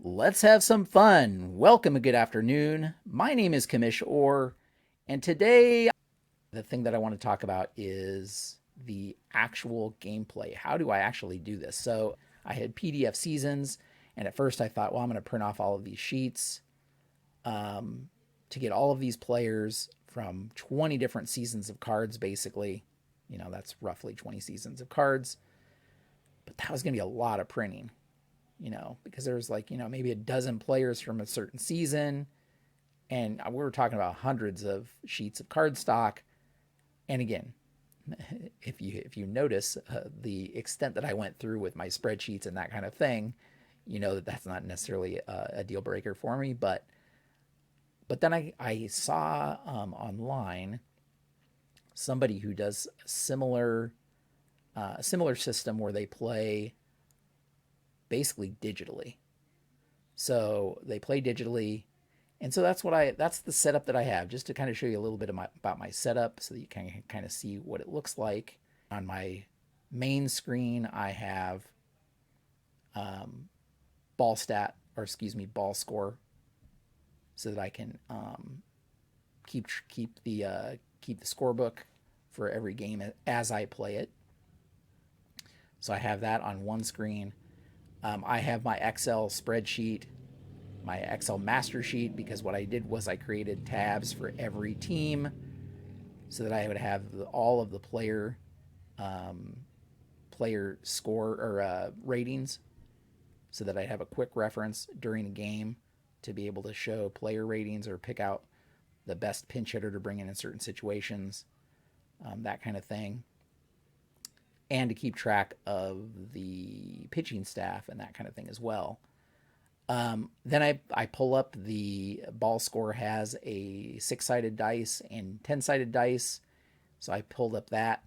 Let's have some fun. Welcome and good afternoon. My name is Kamish Orr, and today the thing that I want to talk about is the actual gameplay. How do I actually do this? So I had PDF seasons, and at first I thought, well, I'm going to print off all of these sheets to get all of these players from 20 different seasons of cards, basically. That's roughly 20 seasons of cards. But that was going to be a lot of printing, because there's maybe a dozen players from a certain season, and we were talking about hundreds of sheets of cardstock. And again, if you notice the extent that I went through with my spreadsheets and that kind of thing, you know that that's not necessarily a deal breaker for me. But then I saw online somebody who does a similar system where they play basically digitally. So they play digitally, and so that's the setup that I have, just to kind of show you a little bit about my setup so that you can kind of see what it looks like. On my main screen, I have ball score, so that I can keep the scorebook for every game as I play it. So I have that on one screen. I have my Excel spreadsheet, my Excel master sheet, because what I did was I created tabs for every team so that I would have all of the player score or ratings, so that I have a quick reference during a game to be able to show player ratings or pick out the best pinch hitter to bring in certain situations, that kind of thing, and to keep track of the pitching staff and that kind of thing as well. Then I pull up the ball score, has a 6-sided dice and 10-sided dice. So I pulled up that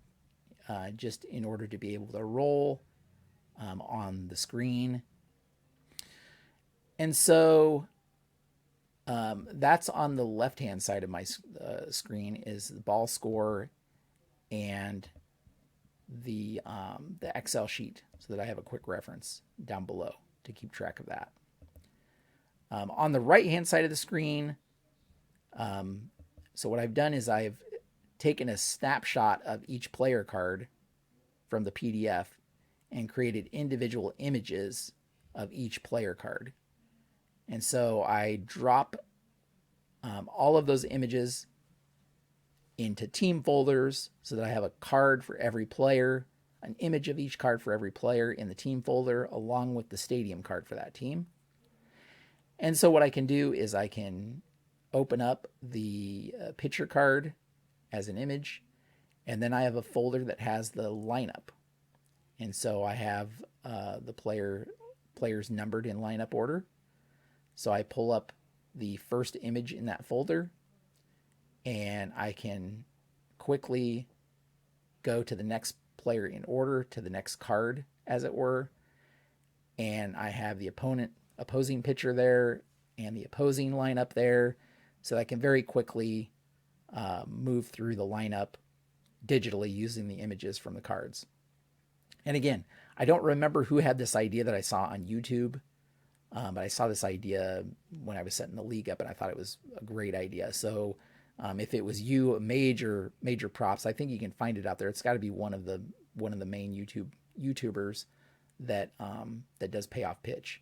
just in order to be able to roll on the screen. And so that's on the left-hand side of my screen, is the ball score and the Excel sheet, so that I have a quick reference down below to keep track of that. On the right-hand side of the screen, so what I've done is I've taken a snapshot of each player card from the PDF and created individual images of each player card. And so I drop all of those images into team folders so that I have a card for every player, an image of each card for every player in the team folder, along with the stadium card for that team. And so what I can do is I can open up the pitcher card as an image, and then I have a folder that has the lineup. And so I have the players numbered in lineup order. So I pull up the first image in that folder, and I can quickly go to the next player in order, to the next card, as it were. And I have the opposing pitcher there and the opposing lineup there, so I can very quickly move through the lineup digitally using the images from the cards. And again, I don't remember who had this idea that I saw on YouTube, but I saw this idea when I was setting the league up, and I thought it was a great idea. So if it was you, major props. I think you can find it out there. It's got to be one of the main YouTubers that does Payoff Pitch.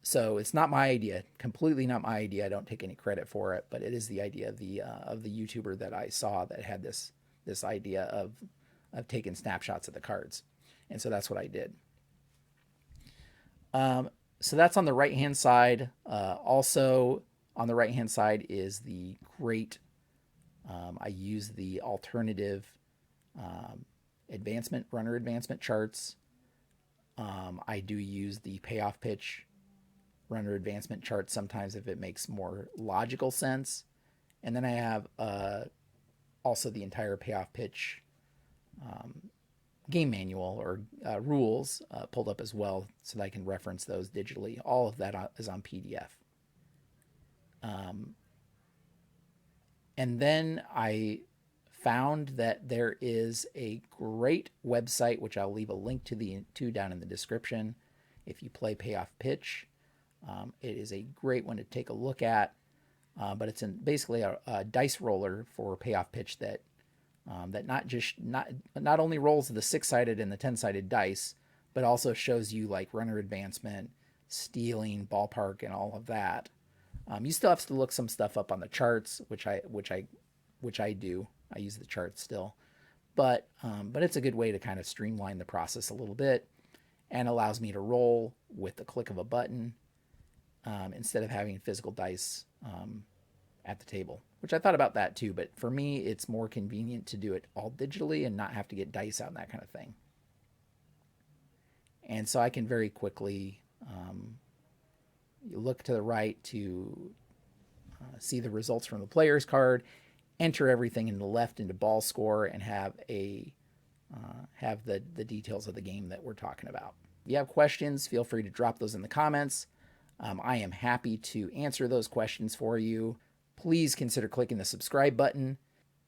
So it's not my idea, completely not my idea. I don't take any credit for it, but it is the idea of the YouTuber that I saw that had this idea of taking snapshots of the cards, and so that's what I did. So that's on the right hand side. Also on the right hand side is the great. I use the alternative runner advancement charts. I do use the Payoff Pitch runner advancement chart sometimes if it makes more logical sense. And then I have also the entire Payoff Pitch game manual or rules pulled up as well, so that I can reference those digitally. All of that is on PDF. And then I found that there is a great website, which I'll leave a link to down in the description. if you play Payoff Pitch. It is a great one to take a look at, but it's basically a dice roller for Payoff Pitch that not only rolls the 6-sided and the 10-sided dice, but also shows you like runner advancement, stealing, ballpark, and all of that. You still have to look some stuff up on the charts, which I do. I use the charts still, but it's a good way to kind of streamline the process a little bit, and allows me to roll with the click of a button instead of having physical dice at the table, which I thought about that too. But for me, it's more convenient to do it all digitally and not have to get dice out and that kind of thing. And so I can very quickly look to the right to see the results from the player's card, enter everything in the left into ball score, and have the details of the game that we're talking about. If you have questions, feel free to drop those in the comments. I am happy to answer those questions for you. Please consider clicking the subscribe button.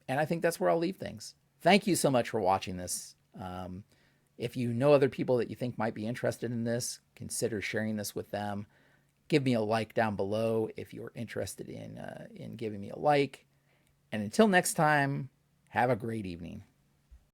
And I think that's where I'll leave things. Thank you so much for watching this. If you know other people that you think might be interested in this, consider sharing this with them. Give me a like down below if you're interested in giving me a like. And until next time, have a great evening.